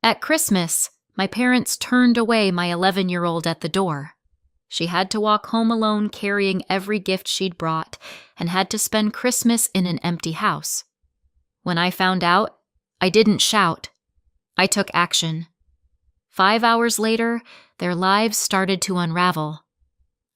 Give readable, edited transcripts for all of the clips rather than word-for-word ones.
At Christmas, my parents turned away my 11-year-old at the door. She had to walk home alone carrying every gift she'd brought and had to spend Christmas in an empty house. When I found out, I didn't shout. I took action. 5 hours later, their lives started to unravel.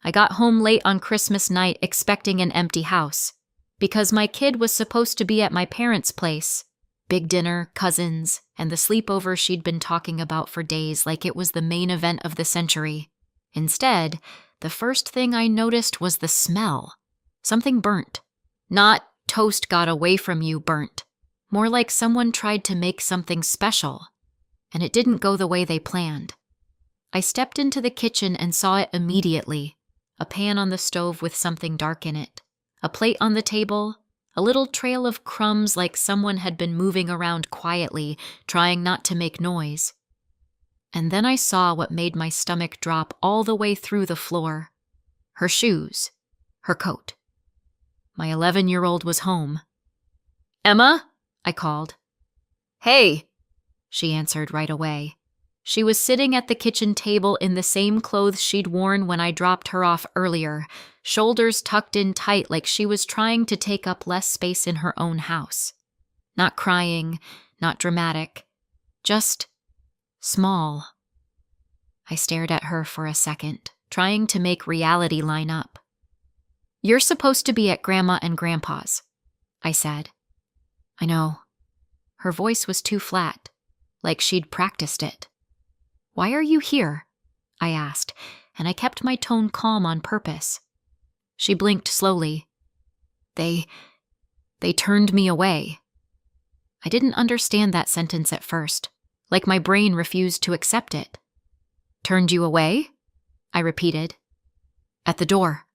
I got home late on Christmas night expecting an empty house, because my kid was supposed to be at my parents' place. Big dinner, cousins, and the sleepover she'd been talking about for days like it was the main event of the century. Instead, the first thing I noticed was the smell. Something burnt. Not toast got away from you burnt. More like someone tried to make something special, and it didn't go the way they planned. I stepped into the kitchen and saw it immediately. A pan on the stove with something dark in it. A plate on the table. A little trail of crumbs like someone had been moving around quietly, trying not to make noise. And then I saw what made my stomach drop all the way through the floor. Her shoes. Her coat. My 11-year-old was home. "Emma?" I called. "Hey," she answered right away. She was sitting at the kitchen table in the same clothes she'd worn when I dropped her off earlier, shoulders tucked in tight like she was trying to take up less space in her own house. Not crying, not dramatic, just small. I stared at her for a second, trying to make reality line up. "You're supposed to be at Grandma and Grandpa's," I said. "I know." Her voice was too flat, like she'd practiced it. "Why are you here?" I asked, and I kept my tone calm on purpose. She blinked slowly. They turned me away." I didn't understand that sentence at first, like my brain refused to accept it. "Turned you away?" I repeated. "At the door."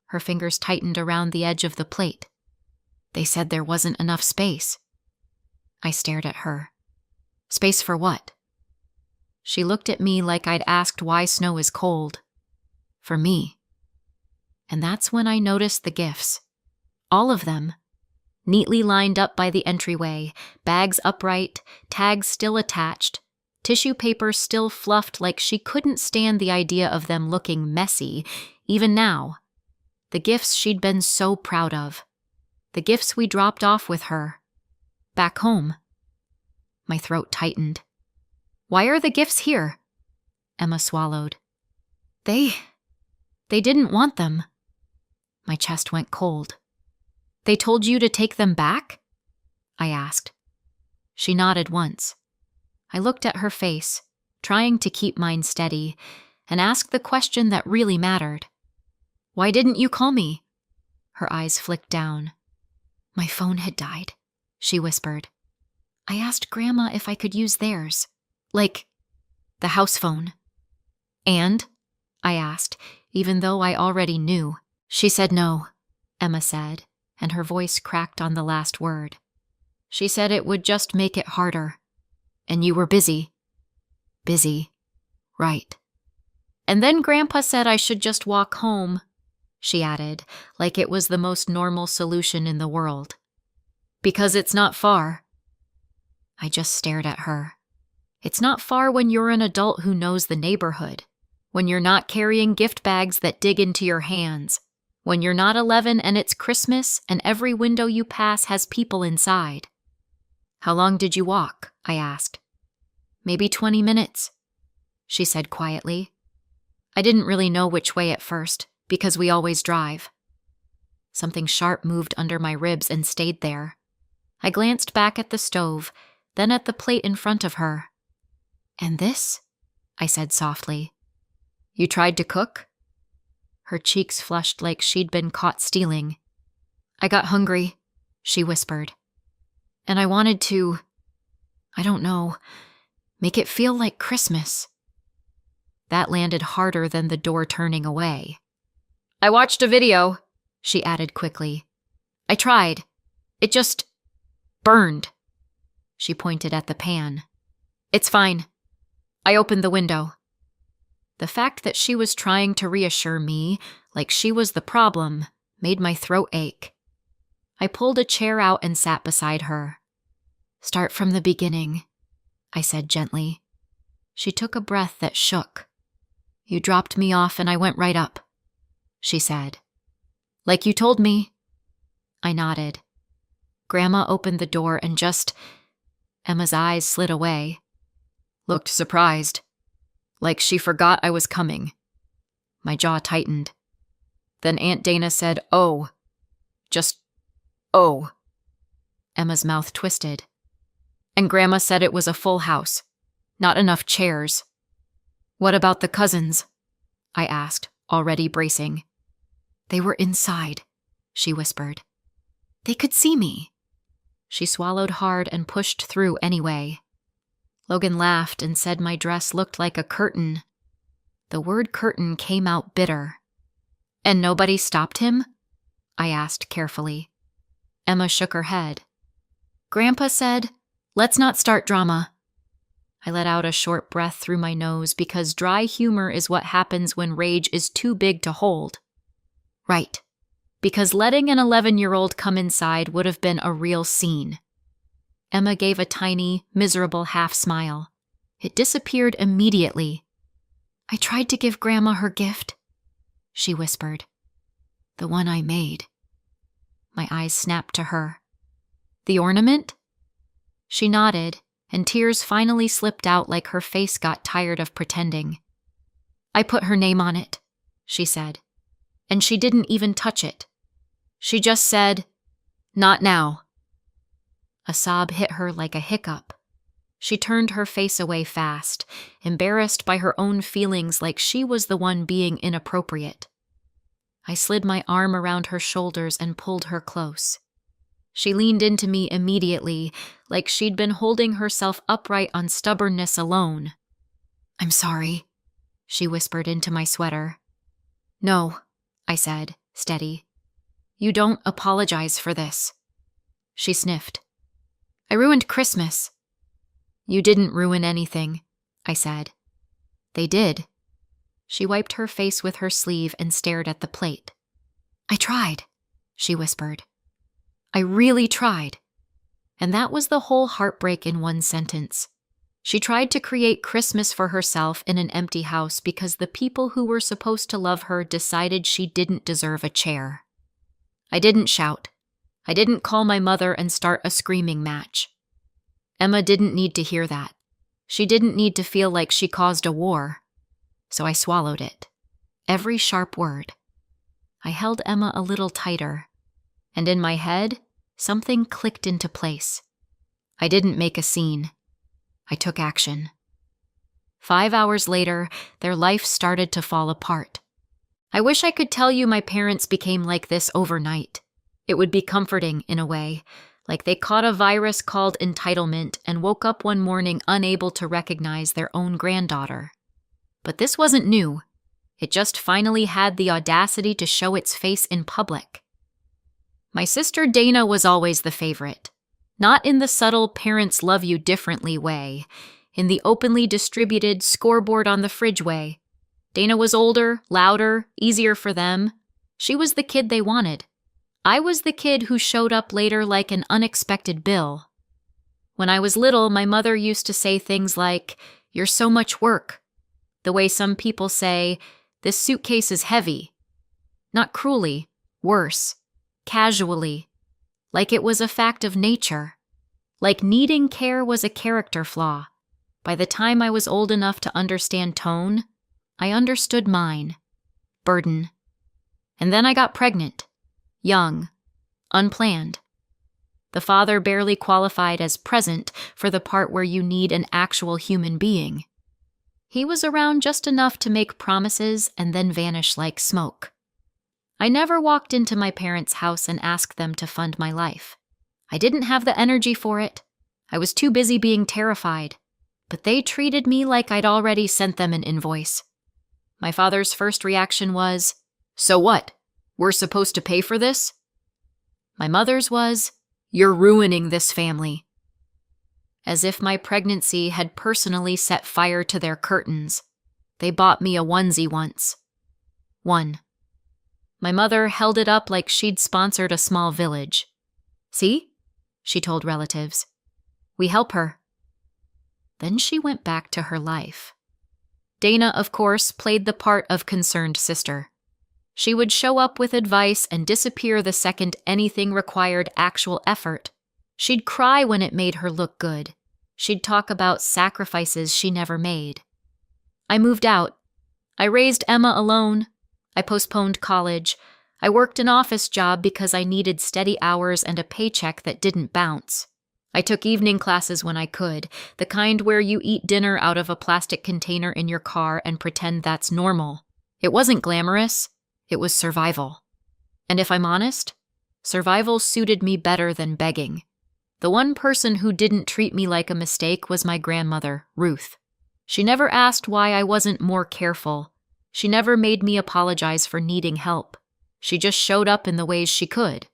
Her fingers tightened around the edge of the plate. "They said there wasn't enough space." I stared at her. "Space for what?" She looked at me like I'd asked why snow is cold. "For me." And that's when I noticed the gifts. All of them. Neatly lined up by the entryway, bags upright, tags still attached, tissue paper still fluffed like she couldn't stand the idea of them looking messy, even now. The gifts she'd been so proud of. The gifts we dropped off with her. Back home. My throat tightened. "Why are the gifts here?" Emma swallowed. They didn't want them." My chest went cold. "They told you to take them back?" I asked. She nodded once. I looked at her face, trying to keep mine steady, and asked the question that really mattered. "Why didn't you call me?" Her eyes flicked down. "My phone had died," she whispered. "I asked Grandma if I could use theirs. Like, the house phone." "And?" I asked, even though I already knew. "She said no," Emma said, and her voice cracked on the last word. "She said it would just make it harder. And you were busy." "Busy. Right." "And then Grandpa said I should just walk home," she added, like it was the most normal solution in the world. "Because it's not far." I just stared at her. It's not far when you're an adult who knows the neighborhood, when you're not carrying gift bags that dig into your hands, when you're not 11 and it's Christmas and every window you pass has people inside. "How long did you walk?" I asked. "Maybe 20 minutes," she said quietly. I didn't really know which way at first, because we always drive. Something sharp moved under my ribs and stayed there. I glanced back at the stove, then at the plate in front of her. "And this?" I said softly. "You tried to cook?" Her cheeks flushed like she'd been caught stealing. "I got hungry," she whispered. "And I wanted to, I don't know, make it feel like Christmas." That landed harder than the door turning away. "I watched a video," she added quickly. "I tried. It just burned." She pointed at the pan. "It's fine. I opened the window." The fact that she was trying to reassure me, like she was the problem, made my throat ache. I pulled a chair out and sat beside her. "Start from the beginning," I said gently. She took a breath that shook. You dropped me off and I went right up, she said. Like you told me. I nodded. Grandma opened the door and Emma's eyes slid away. Looked surprised. Like she forgot I was coming. My jaw tightened. Then Aunt Dana said, "Oh. Just, oh." Emma's mouth twisted. And Grandma said it was a full house. Not enough chairs. What about the cousins? I asked, already bracing. They were inside, she whispered. They could see me. She swallowed hard and pushed through anyway. Logan laughed and said my dress looked like a curtain. The word curtain came out bitter. And nobody stopped him? I asked carefully. Emma shook her head. Grandpa said, "Let's not start drama." I let out a short breath through my nose because dry humor is what happens when rage is too big to hold. Right, because letting an 11-year-old come inside would have been a real scene. Emma gave a tiny, miserable half smile. It disappeared immediately. I tried to give Grandma her gift, she whispered. The one I made. My eyes snapped to her. The ornament? She nodded, and tears finally slipped out like her face got tired of pretending. I put her name on it, she said, and she didn't even touch it. She just said, "Not now." A sob hit her like a hiccup. She turned her face away fast, embarrassed by her own feelings like she was the one being inappropriate. I slid my arm around her shoulders and pulled her close. She leaned into me immediately, like she'd been holding herself upright on stubbornness alone. "I'm sorry," she whispered into my sweater. "No," I said, steady. "You don't apologize for this." She sniffed. "I ruined Christmas." "You didn't ruin anything," I said. "They did." She wiped her face with her sleeve and stared at the plate. "I tried," she whispered. "I really tried." And that was the whole heartbreak in one sentence. She tried to create Christmas for herself in an empty house because the people who were supposed to love her decided she didn't deserve a chair. I didn't shout. I didn't call my mother and start a screaming match. Emma didn't need to hear that. She didn't need to feel like she caused a war. So I swallowed it. Every sharp word. I held Emma a little tighter. And in my head, something clicked into place. I didn't make a scene. I took action. 5 hours later, their life started to fall apart. I wish I could tell you my parents became like this overnight. It would be comforting in a way, like they caught a virus called entitlement and woke up one morning unable to recognize their own granddaughter. But this wasn't new. It just finally had the audacity to show its face in public. My sister Dana was always the favorite. Not in the subtle parents love you differently way, in the openly distributed scoreboard on the fridge way. Dana was older, louder, easier for them. She was the kid they wanted. I was the kid who showed up later like an unexpected bill. When I was little, my mother used to say things like, "You're so much work." The way some people say, "This suitcase is heavy." Not cruelly, worse, casually, like it was a fact of nature. Like needing care was a character flaw. By the time I was old enough to understand tone, I understood mine. Burden. And then I got pregnant. Young. Unplanned. The father barely qualified as present for the part where you need an actual human being. He was around just enough to make promises and then vanish like smoke. I never walked into my parents' house and asked them to fund my life. I didn't have the energy for it. I was too busy being terrified. But they treated me like I'd already sent them an invoice. My father's first reaction was, "So what? We're supposed to pay for this?" My mother's was, "You're ruining this family." As if my pregnancy had personally set fire to their curtains. They bought me a onesie once. One. My mother held it up like she'd sponsored a small village. "See?" she told relatives. "We help her." Then she went back to her life. Dana, of course, played the part of concerned sister. She would show up with advice and disappear the second anything required actual effort. She'd cry when it made her look good. She'd talk about sacrifices she never made. I moved out. I raised Emma alone. I postponed college. I worked an office job because I needed steady hours and a paycheck that didn't bounce. I took evening classes when I could, the kind where you eat dinner out of a plastic container in your car and pretend that's normal. It wasn't glamorous. It was survival. And if I'm honest, survival suited me better than begging. The one person who didn't treat me like a mistake was my grandmother, Ruth. She never asked why I wasn't more careful. She never made me apologize for needing help. She just showed up in the ways she could.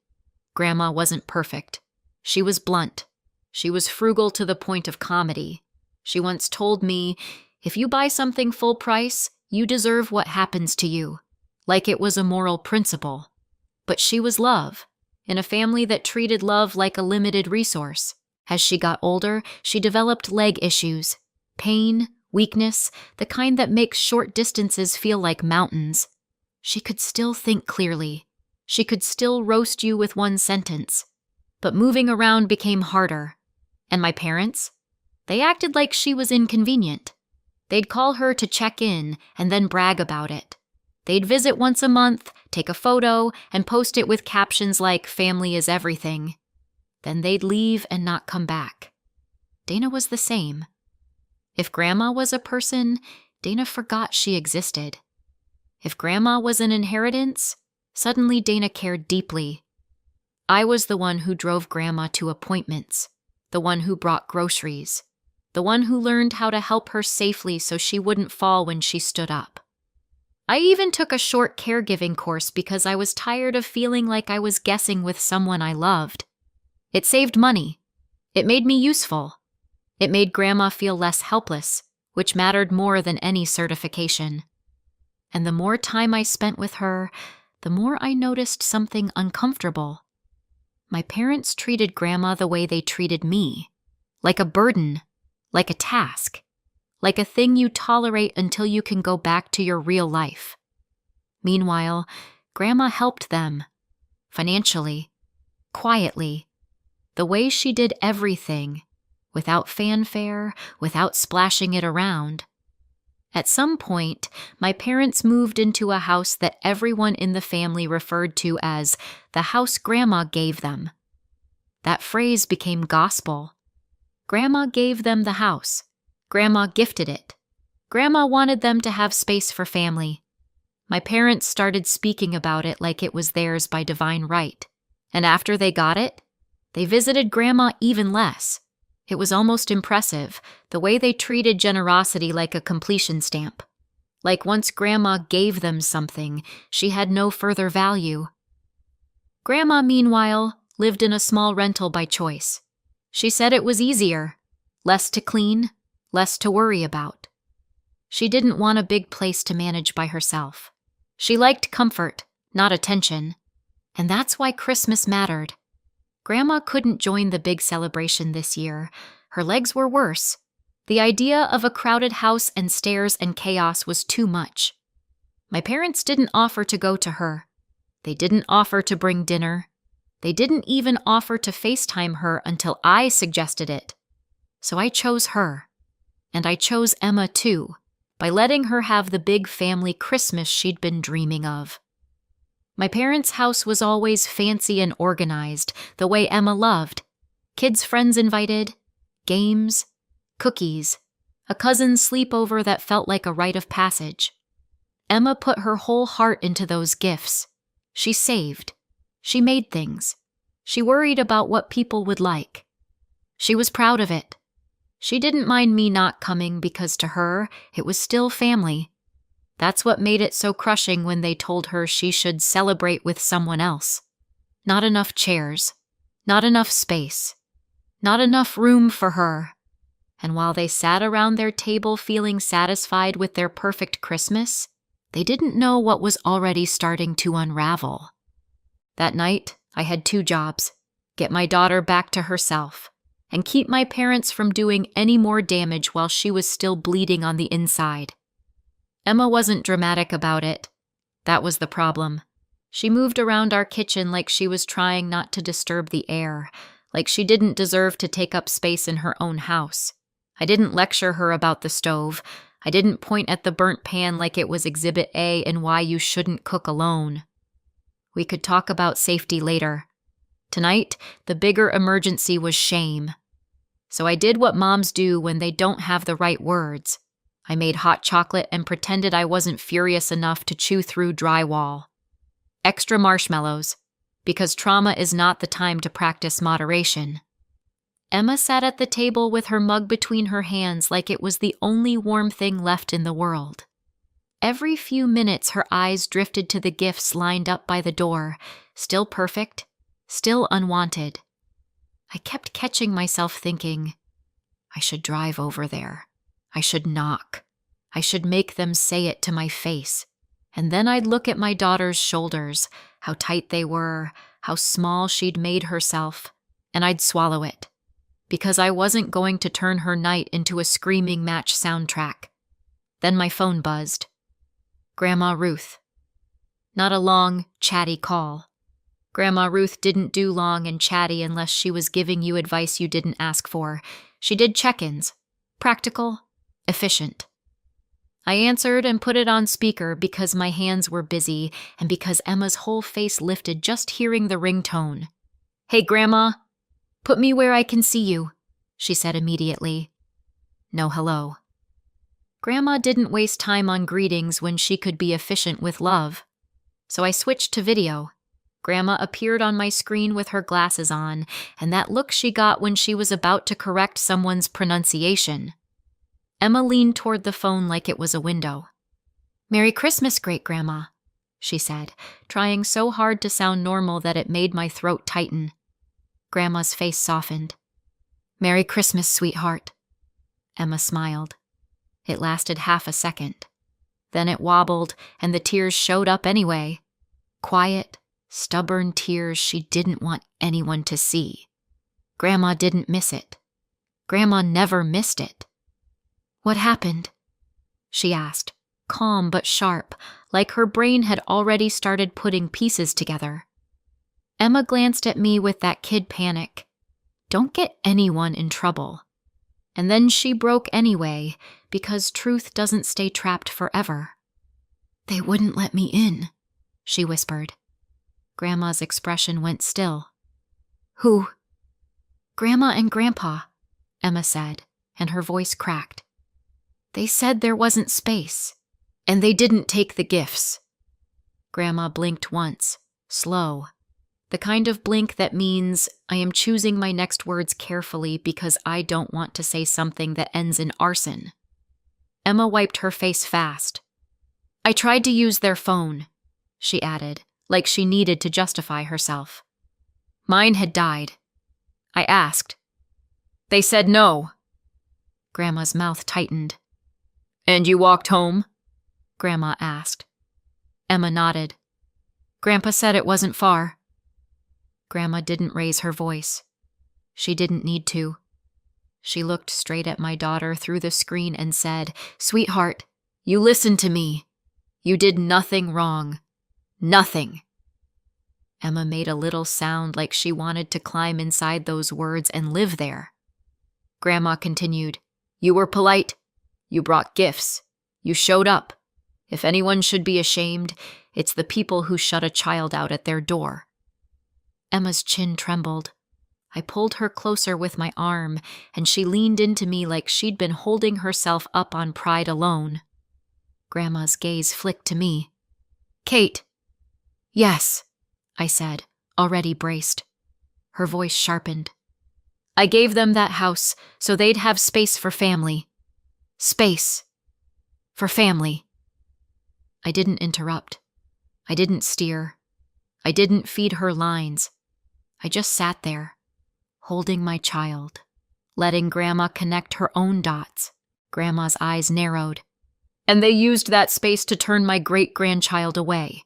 Grandma wasn't perfect. She was blunt. She was frugal to the point of comedy. She once told me, "If you buy something full price, you deserve what happens to you," like it was a moral principle. But she was love, in a family that treated love like a limited resource. As she got older, she developed leg issues, pain, weakness, the kind that makes short distances feel like mountains. She could still think clearly. She could still roast you with one sentence. But moving around became harder. And my parents? They acted like she was inconvenient. They'd call her to check in and then brag about it. They'd visit once a month, take a photo, and post it with captions like, "Family is everything." Then they'd leave and not come back. Dana was the same. If Grandma was a person, Dana forgot she existed. If Grandma was an inheritance, suddenly Dana cared deeply. I was the one who drove Grandma to appointments, the one who brought groceries, the one who learned how to help her safely so she wouldn't fall when she stood up. I even took a short caregiving course because I was tired of feeling like I was guessing with someone I loved. It saved money. It made me useful. It made Grandma feel less helpless, which mattered more than any certification. And the more time I spent with her, the more I noticed something uncomfortable. My parents treated Grandma the way they treated me, like a burden, like a task, like a thing you tolerate until you can go back to your real life. Meanwhile, Grandma helped them, financially, quietly, the way she did everything, without fanfare, without splashing it around. At some point, my parents moved into a house that everyone in the family referred to as the house Grandma gave them. That phrase became gospel. Grandma gave them the house. Grandma gifted it. Grandma wanted them to have space for family. My parents started speaking about it like it was theirs by divine right. And after they got it, they visited Grandma even less. It was almost impressive, the way they treated generosity like a completion stamp. Like once Grandma gave them something, she had no further value. Grandma, meanwhile, lived in a small rental by choice. She said it was easier, less to clean, less to worry about. She didn't want a big place to manage by herself. She liked comfort, not attention. And that's why Christmas mattered. Grandma couldn't join the big celebration this year. Her legs were worse. The idea of a crowded house and stairs and chaos was too much. My parents didn't offer to go to her. They didn't offer to bring dinner. They didn't even offer to FaceTime her until I suggested it. So I chose her. And I chose Emma too, by letting her have the big family Christmas she'd been dreaming of. My parents' house was always fancy and organized, the way Emma loved. Kids' friends invited, games, cookies, a cousin's sleepover that felt like a rite of passage. Emma put her whole heart into those gifts. She saved. She made things. She worried about what people would like. She was proud of it. She didn't mind me not coming because to her, it was still family. That's what made it so crushing when they told her she should celebrate with someone else. Not enough chairs. Not enough space. Not enough room for her. And while they sat around their table feeling satisfied with their perfect Christmas, they didn't know what was already starting to unravel. That night, I had 2 jobs. Get my daughter back to herself and keep my parents from doing any more damage while she was still bleeding on the inside. Emma wasn't dramatic about it. That was the problem. She moved around our kitchen like she was trying not to disturb the air, like she didn't deserve to take up space in her own house. I didn't lecture her about the stove. I didn't point at the burnt pan like it was Exhibit A and why you shouldn't cook alone. We could talk about safety later. Tonight, the bigger emergency was shame. So I did what moms do when they don't have the right words. I made hot chocolate and pretended I wasn't furious enough to chew through drywall. Extra marshmallows, because trauma is not the time to practice moderation. Emma sat at the table with her mug between her hands like it was the only warm thing left in the world. Every few minutes her eyes drifted to the gifts lined up by the door, still perfect, still unwanted. I kept catching myself thinking, I should drive over there. I should knock. I should make them say it to my face. And then I'd look at my daughter's shoulders, how tight they were, how small she'd made herself, and I'd swallow it. Because I wasn't going to turn her night into a screaming match soundtrack. Then my phone buzzed. Grandma Ruth. Not a long, chatty call. Grandma Ruth didn't do long and chatty unless she was giving you advice you didn't ask for. She did check-ins. Practical, efficient. I answered and put it on speaker because my hands were busy and because Emma's whole face lifted just hearing the ringtone. Hey, Grandma. Put me where I can see you, she said immediately. No hello. Grandma didn't waste time on greetings when she could be efficient with love. So I switched to video. Grandma appeared on my screen with her glasses on, and that look she got when she was about to correct someone's pronunciation. Emma leaned toward the phone like it was a window. Merry Christmas, Great-Grandma, she said, trying so hard to sound normal that it made my throat tighten. Grandma's face softened. Merry Christmas, sweetheart. Emma smiled. It lasted half a second. Then it wobbled, and the tears showed up anyway. Quiet, stubborn tears she didn't want anyone to see. Grandma didn't miss it. Grandma never missed it. What happened? She asked, calm but sharp, like her brain had already started putting pieces together. Emma glanced at me with that kid panic. Don't get anyone in trouble. And then she broke anyway, because truth doesn't stay trapped forever. They wouldn't let me in, she whispered. Grandma's expression went still. Who? Grandma and Grandpa, Emma said, and her voice cracked. They said there wasn't space, and they didn't take the gifts. Grandma blinked once, slow. The kind of blink that means I am choosing my next words carefully because I don't want to say something that ends in arson. Emma wiped her face fast. I tried to use their phone, she added, like she needed to justify herself. Mine had died. I asked. They said no. Grandma's mouth tightened. And you walked home? Grandma asked. Emma nodded. Grandpa said it wasn't far. Grandma didn't raise her voice. She didn't need to. She looked straight at my daughter through the screen and said, Sweetheart, you listened to me. You did nothing wrong. Nothing. Emma made a little sound like she wanted to climb inside those words and live there. Grandma continued, You were polite. You brought gifts. You showed up. If anyone should be ashamed, it's the people who shut a child out at their door. Emma's chin trembled. I pulled her closer with my arm, and she leaned into me like she'd been holding herself up on pride alone. Grandma's gaze flicked to me. Kate. Yes, I said, already braced. Her voice sharpened. I gave them that house so they'd have space for family. Space. For family. I didn't interrupt. I didn't steer. I didn't feed her lines. I just sat there, holding my child, letting Grandma connect her own dots. Grandma's eyes narrowed. And they used that space to turn my great-grandchild away.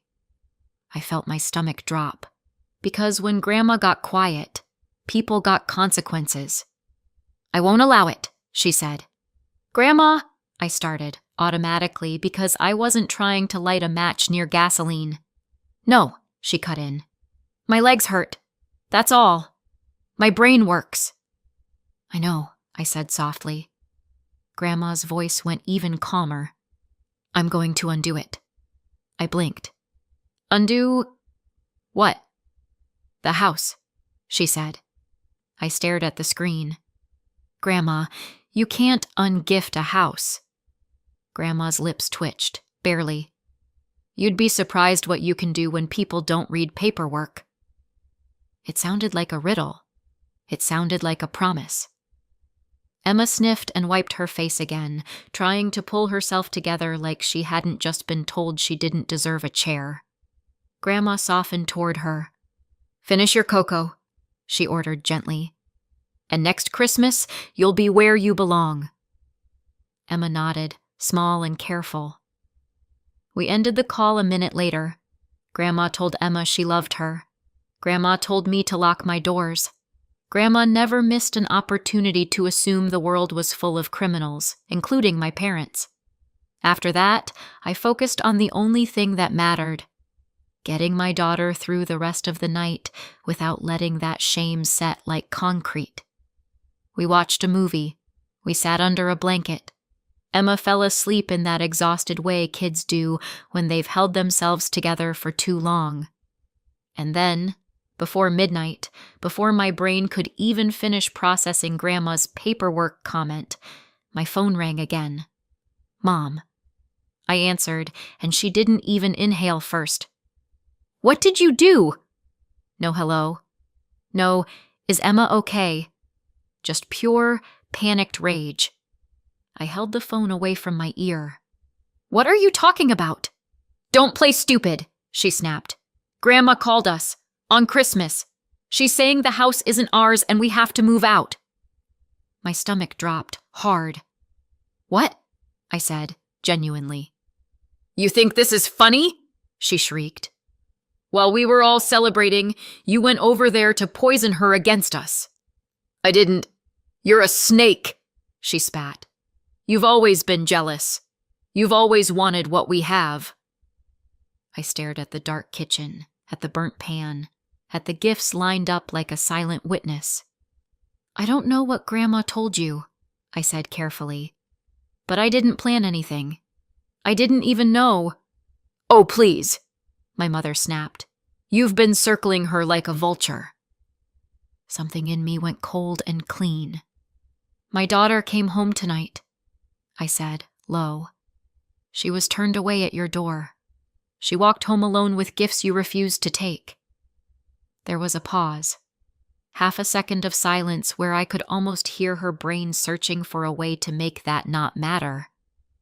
I felt my stomach drop, because when Grandma got quiet, people got consequences. I won't allow it, she said. Grandma, I started, automatically, because I wasn't trying to light a match near gasoline. No, she cut in. My legs hurt. That's all. My brain works. I know, I said softly. Grandma's voice went even calmer. I'm going to undo it. I blinked. Undo what? The house, she said. I stared at the screen. Grandma, you can't ungift a house. Grandma's lips twitched, barely. You'd be surprised what you can do when people don't read paperwork. It sounded like a riddle. It sounded like a promise. Emma sniffed and wiped her face again, trying to pull herself together like she hadn't just been told she didn't deserve a chair. Grandma softened toward her. Finish your cocoa, she ordered gently. And next Christmas, you'll be where you belong. Emma nodded, small and careful. We ended the call a minute later. Grandma told Emma she loved her. Grandma told me to lock my doors. Grandma never missed an opportunity to assume the world was full of criminals, including my parents. After that, I focused on the only thing that mattered: getting my daughter through the rest of the night without letting that shame set like concrete. We watched a movie. We sat under a blanket. Emma fell asleep in that exhausted way kids do when they've held themselves together for too long. And then, before midnight, before my brain could even finish processing Grandma's paperwork comment, my phone rang again. Mom. I answered, and she didn't even inhale first. What did you do? No hello. No, is Emma okay? Just pure, panicked rage. I held the phone away from my ear. What are you talking about? Don't play stupid, she snapped. Grandma called us. On Christmas. She's saying the house isn't ours and we have to move out. My stomach dropped, hard. What? I said, genuinely. You think this is funny? She shrieked. While we were all celebrating, you went over there to poison her against us. I didn't. You're a snake, she spat. You've always been jealous. You've always wanted what we have. I stared at the dark kitchen, at the burnt pan, at the gifts lined up like a silent witness. I don't know what Grandma told you, I said carefully, but I didn't plan anything. I didn't even know. Oh, please, my mother snapped. You've been circling her like a vulture. Something in me went cold and clean. My daughter came home tonight, I said, low. She was turned away at your door. She walked home alone with gifts you refused to take. There was a pause, half a second of silence where I could almost hear her brain searching for a way to make that not matter.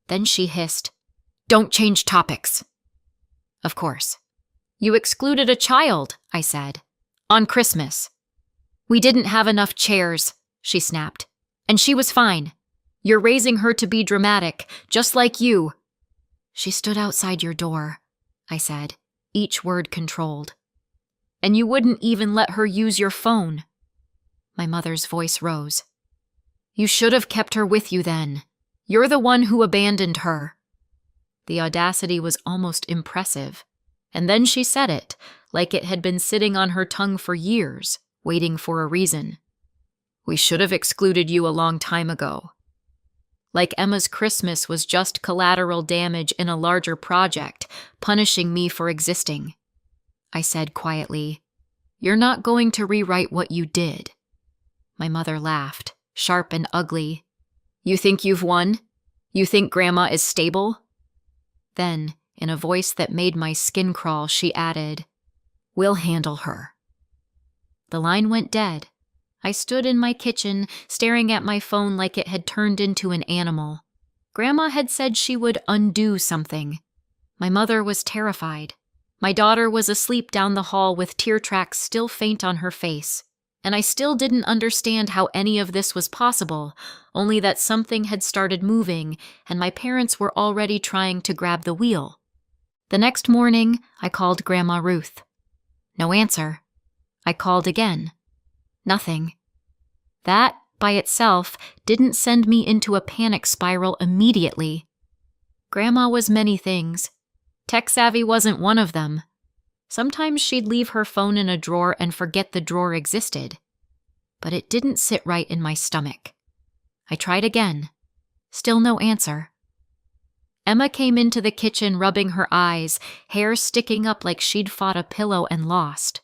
Then she hissed, Don't change topics. Of course. You excluded a child, I said. On Christmas. We didn't have enough chairs, she snapped. And she was fine. You're raising her to be dramatic, just like you. She stood outside your door, I said, each word controlled. And you wouldn't even let her use your phone. My mother's voice rose. You should have kept her with you then. You're the one who abandoned her. The audacity was almost impressive. And then she said it, like it had been sitting on her tongue for years, waiting for a reason. We should have excluded you a long time ago. Like Emma's Christmas was just collateral damage in a larger project, punishing me for existing. I said quietly, You're not going to rewrite what you did. My mother laughed, sharp and ugly. You think you've won? You think Grandma is stable? Then, in a voice that made my skin crawl, she added, We'll handle her. The line went dead. I stood in my kitchen, staring at my phone like it had turned into an animal. Grandma had said she would undo something. My mother was terrified. My daughter was asleep down the hall with tear tracks still faint on her face. And I still didn't understand how any of this was possible, only that something had started moving and my parents were already trying to grab the wheel. The next morning, I called Grandma Ruth. No answer. I called again. Nothing. That, by itself didn't send me into a panic spiral immediately. Grandma was many things. Tech-savvy wasn't one of them. Sometimes she'd leave her phone in a drawer and forget the drawer existed. But it didn't sit right in my stomach. I tried again. Still no answer. Emma came into the kitchen rubbing her eyes, hair sticking up like she'd fought a pillow and lost.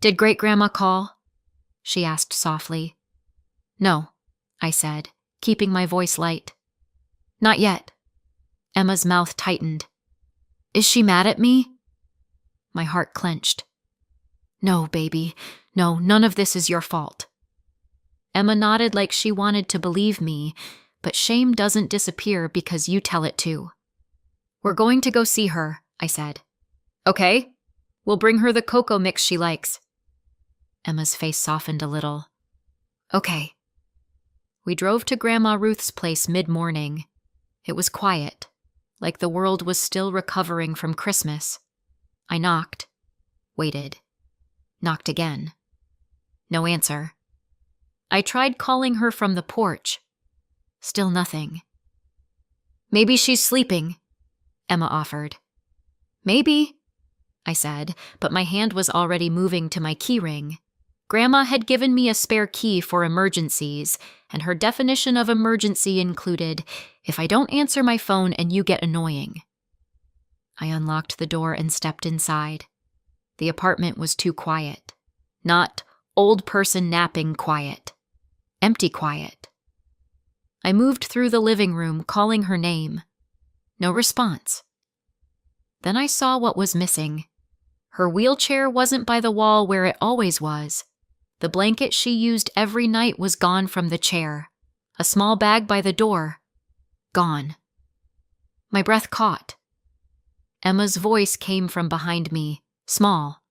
"Did Great-Grandma call?" she asked softly. "No," I said, keeping my voice light. "Not yet." Emma's mouth tightened. "Is she mad at me?" My heart clenched. "No, baby. No, none of this is your fault." Emma nodded like she wanted to believe me, but shame doesn't disappear because you tell it to. "We're going to go see her," I said. "Okay. We'll bring her the cocoa mix she likes." Emma's face softened a little. "Okay." We drove to Grandma Ruth's place mid-morning. It was quiet, like the world was still recovering from Christmas. I knocked, waited, knocked again. No answer. I tried calling her from the porch. Still nothing. "Maybe she's sleeping," Emma offered. "Maybe," I said, but my hand was already moving to my keyring. Grandma had given me a spare key for emergencies, and her definition of emergency included, if I don't answer my phone and you get annoying. I unlocked the door and stepped inside. The apartment was too quiet. Not old person napping quiet. Empty quiet. I moved through the living room, calling her name. No response. Then I saw what was missing. Her wheelchair wasn't by the wall where it always was. The blanket she used every night was gone from the chair. A small bag by the door. Gone. My breath caught. Emma's voice came from behind me, small.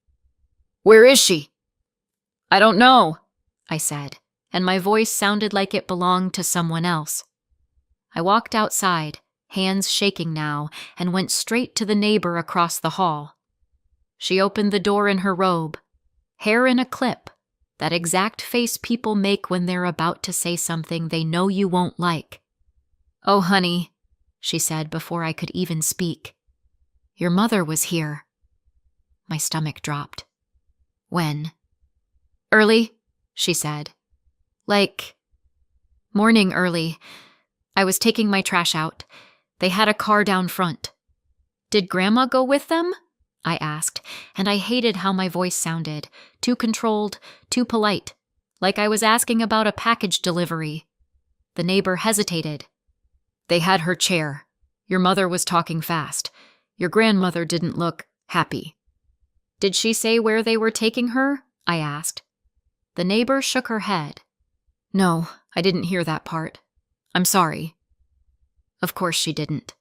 "Where is she?" "I don't know," I said, and my voice sounded like it belonged to someone else. I walked outside, hands shaking now, and went straight to the neighbor across the hall. She opened the door in her robe, hair in a clip, that exact face people make when they're about to say something they know you won't like. "Oh, honey," she said before I could even speak. "Your mother was here." My stomach dropped. "When?" "Early," she said. "Like, morning early. I was taking my trash out. They had a car down front." "Did Grandma go with them?" I asked, and I hated how my voice sounded. Too controlled, too polite, like I was asking about a package delivery. The neighbor hesitated. "They had her chair. Your mother was talking fast. Your grandmother didn't look happy." "Did she say where they were taking her?" I asked. The neighbor shook her head. "No, I didn't hear that part. I'm sorry." Of course she didn't.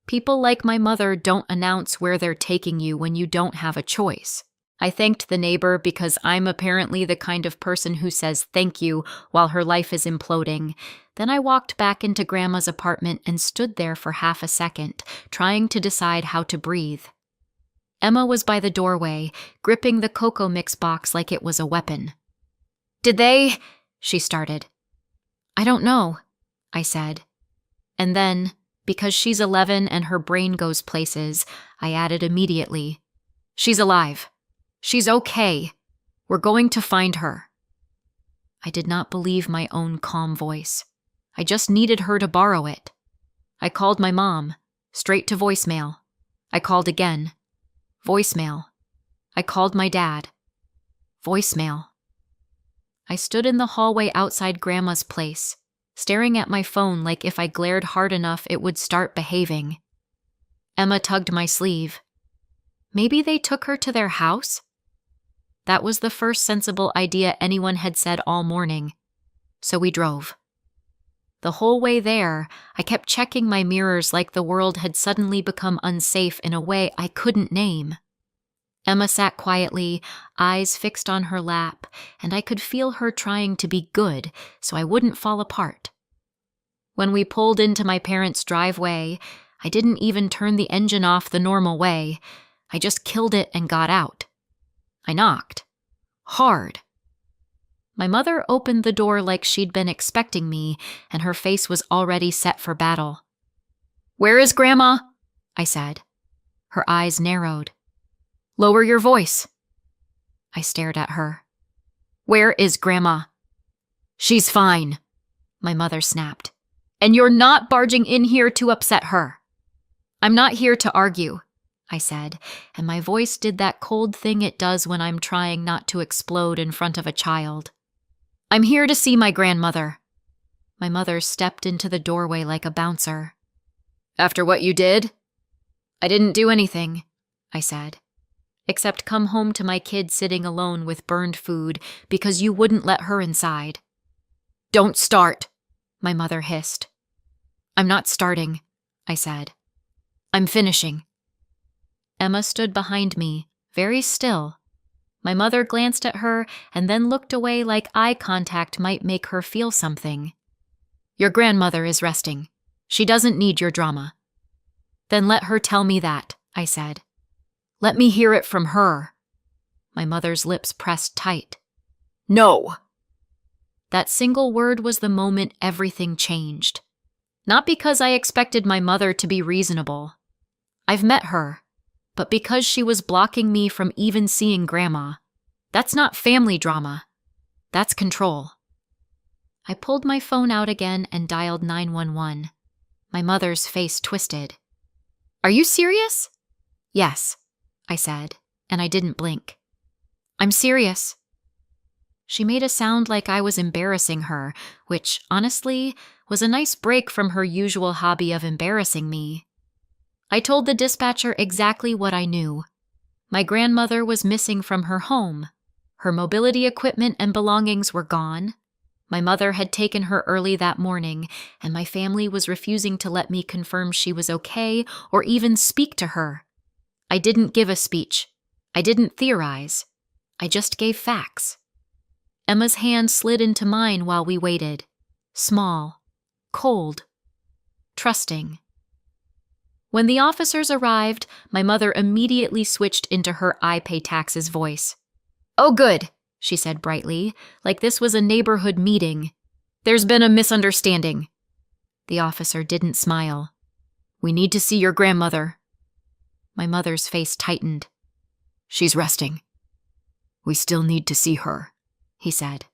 People like my mother don't announce where they're taking you when you don't have a choice. I thanked the neighbor because I'm apparently the kind of person who says thank you while her life is imploding. Then I walked back into Grandma's apartment and stood there for half a second, trying to decide how to breathe. Emma was by the doorway, gripping the cocoa mix box like it was a weapon. "Did they?" she started. "I don't know," I said. And then, because she's 11 and her brain goes places, I added immediately, "She's alive. She's okay. We're going to find her." I did not believe my own calm voice. I just needed her to borrow it. I called my mom, straight to voicemail. I called again. Voicemail. I called my dad. Voicemail. I stood in the hallway outside Grandma's place, staring at my phone like if I glared hard enough it would start behaving. Emma tugged my sleeve. Maybe they took her to their house? That was the first sensible idea anyone had said all morning. So we drove. The whole way there, I kept checking my mirrors like the world had suddenly become unsafe in a way I couldn't name. Emma sat quietly, eyes fixed on her lap, and I could feel her trying to be good so I wouldn't fall apart. When we pulled into my parents' driveway, I didn't even turn the engine off the normal way. I just killed it and got out. I knocked. Hard. My mother opened the door like she'd been expecting me, and her face was already set for battle. "Where is Grandma?" I said. Her eyes narrowed. "Lower your voice." I stared at her. "Where is Grandma?" "She's fine," my mother snapped. "And you're not barging in here to upset her." "I'm not here to argue," I said, and my voice did that cold thing it does when I'm trying not to explode in front of a child. "I'm here to see my grandmother." My mother stepped into the doorway like a bouncer. "After what you did?" "I didn't do anything," I said, "except come home to my kid sitting alone with burned food because you wouldn't let her inside." "Don't start," my mother hissed. "I'm not starting," I said. "I'm finishing." Emma stood behind me, very still. My mother glanced at her and then looked away like eye contact might make her feel something. "Your grandmother is resting. She doesn't need your drama." "Then let her tell me that," I said. "Let me hear it from her." My mother's lips pressed tight. "No!" That single word was the moment everything changed. Not because I expected my mother to be reasonable. I've met her. But because she was blocking me from even seeing Grandma. That's not family drama. That's control. I pulled my phone out again and dialed 911. My mother's face twisted. "Are you serious?" "Yes," I said, and I didn't blink. "I'm serious." She made a sound like I was embarrassing her, which, honestly, was a nice break from her usual hobby of embarrassing me. I told the dispatcher exactly what I knew. My grandmother was missing from her home. Her mobility equipment and belongings were gone. My mother had taken her early that morning, and my family was refusing to let me confirm she was okay or even speak to her. I didn't give a speech. I didn't theorize. I just gave facts. Emma's hand slid into mine while we waited. Small, cold, trusting. When the officers arrived, my mother immediately switched into her "I pay taxes" voice. "Oh, good," she said brightly, like this was a neighborhood meeting. "There's been a misunderstanding." The officer didn't smile. "We need to see your grandmother." My mother's face tightened. "She's resting." "We still need to see her," he said.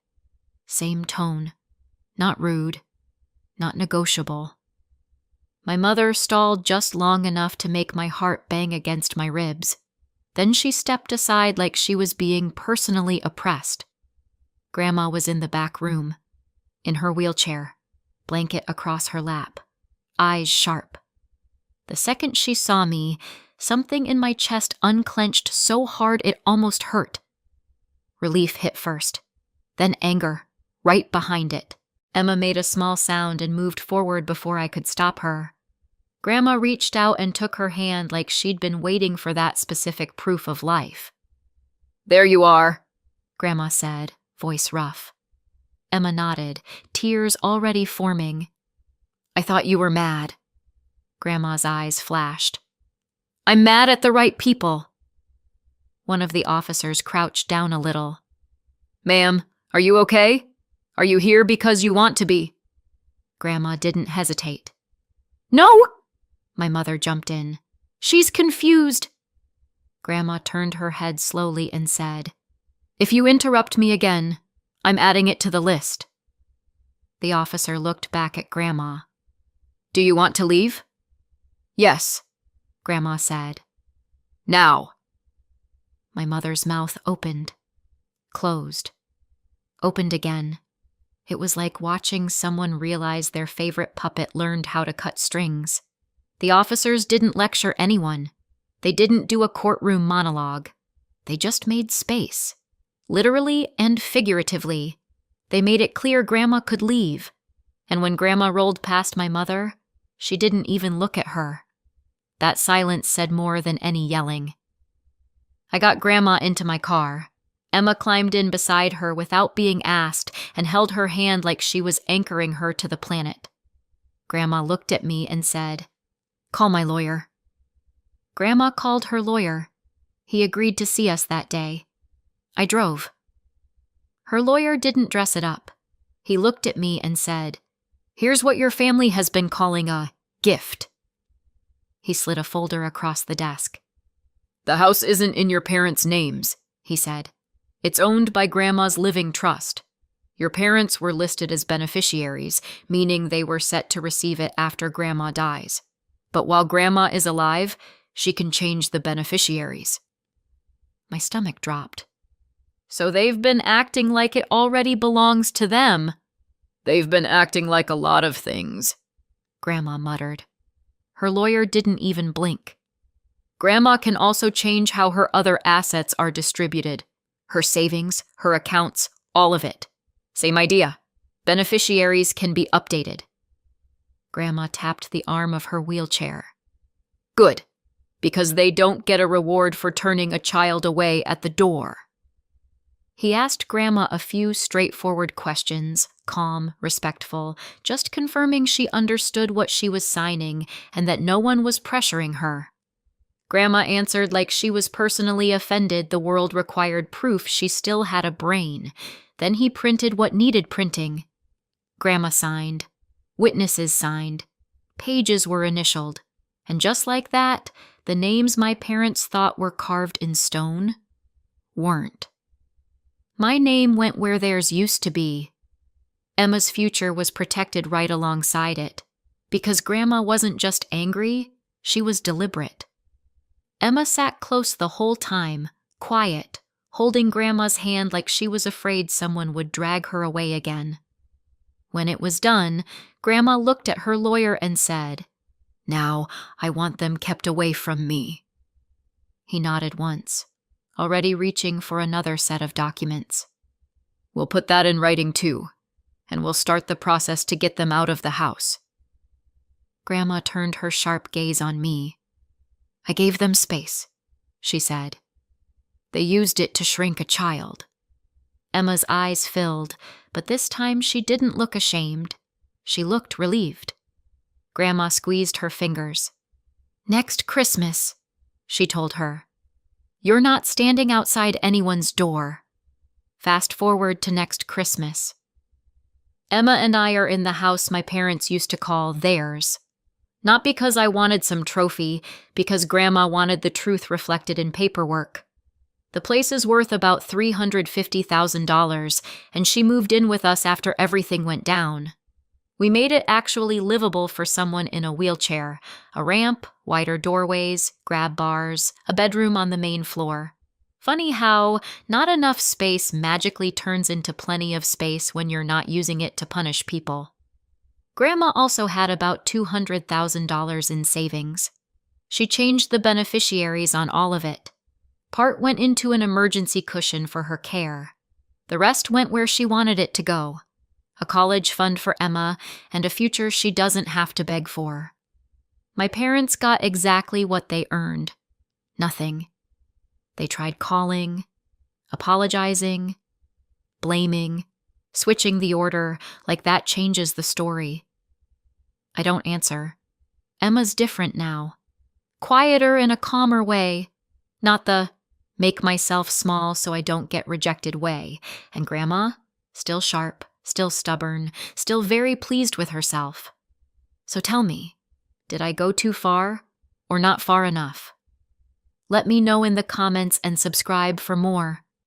Same tone. Not rude. Not negotiable. My mother stalled just long enough to make my heart bang against my ribs. Then she stepped aside like she was being personally oppressed. Grandma was in the back room, in her wheelchair, blanket across her lap, eyes sharp. The second she saw me, something in my chest unclenched so hard it almost hurt. Relief hit first, then anger, right behind it. Emma made a small sound and moved forward before I could stop her. Grandma reached out and took her hand like she'd been waiting for that specific proof of life. "There you are," Grandma said, voice rough. Emma nodded, tears already forming. "I thought you were mad." Grandma's eyes flashed. "I'm mad at the right people." One of the officers crouched down a little. "Ma'am, are you okay? Are you here because you want to be?" Grandma didn't hesitate. "No!" My mother jumped in. "She's confused." Grandma turned her head slowly and said, "If you interrupt me again, I'm adding it to the list." The officer looked back at Grandma. "Do you want to leave?" "Yes," Grandma said. "Now." My mother's mouth opened, closed, opened again. It was like watching someone realize their favorite puppet learned how to cut strings. The officers didn't lecture anyone. They didn't do a courtroom monologue. They just made space. Literally and figuratively. They made it clear Grandma could leave. And when Grandma rolled past my mother, she didn't even look at her. That silence said more than any yelling. I got Grandma into my car. Emma climbed in beside her without being asked and held her hand like she was anchoring her to the planet. Grandma looked at me and said, "Call my lawyer." Grandma called her lawyer. He agreed to see us that day. I drove. Her lawyer didn't dress it up. He looked at me and said, "Here's what your family has been calling a gift." He slid a folder across the desk. "The house isn't in your parents' names," he said. "It's owned by Grandma's living trust. Your parents were listed as beneficiaries, meaning they were set to receive it after Grandma dies. But while Grandma is alive, she can change the beneficiaries." My stomach dropped. "So they've been acting like it already belongs to them." "They've been acting like a lot of things," Grandma muttered. Her lawyer didn't even blink. "Grandma can also change how her other assets are distributed. Her savings, her accounts, all of it. Same idea. Beneficiaries can be updated." Grandma tapped the arm of her wheelchair. "Good, because they don't get a reward for turning a child away at the door." He asked Grandma a few straightforward questions, calm, respectful, just confirming she understood what she was signing and that no one was pressuring her. Grandma answered like she was personally offended the world required proof she still had a brain. Then he printed what needed printing. Grandma signed. Witnesses signed. Pages were initialed. And just like that, the names my parents thought were carved in stone weren't. My name went where theirs used to be. Emma's future was protected right alongside it, because Grandma wasn't just angry, she was deliberate. Emma sat close the whole time, quiet, holding Grandma's hand like she was afraid someone would drag her away again. When it was done, Grandma looked at her lawyer and said, "Now, I want them kept away from me." He nodded once, already reaching for another set of documents. "We'll put that in writing too, and we'll start the process to get them out of the house." Grandma turned her sharp gaze on me. "I gave them space," she said. "They used it to shrink a child." Emma's eyes filled, but this time she didn't look ashamed. She looked relieved. Grandma squeezed her fingers. "Next Christmas," she told her. "You're not standing outside anyone's door." Fast forward to next Christmas. Emma and I are in the house my parents used to call theirs. Not because I wanted some trophy, because Grandma wanted the truth reflected in paperwork. The place is worth about $350,000, and she moved in with us after everything went down. We made it actually livable for someone in a wheelchair, a ramp, wider doorways, grab bars, a bedroom on the main floor. Funny how not enough space magically turns into plenty of space when you're not using it to punish people. Grandma also had about $200,000 in savings. She changed the beneficiaries on all of it. Part went into an emergency cushion for her care. The rest went where she wanted it to go. A college fund for Emma and a future she doesn't have to beg for. My parents got exactly what they earned. Nothing. They tried calling, apologizing, blaming, switching the order, like that changes the story. I don't answer. Emma's different now. Quieter in a calmer way, not the make myself small so I don't get rejected way. And Grandma, still sharp, still stubborn, still very pleased with herself. So tell me, did I go too far or not far enough? Let me know in the comments and subscribe for more.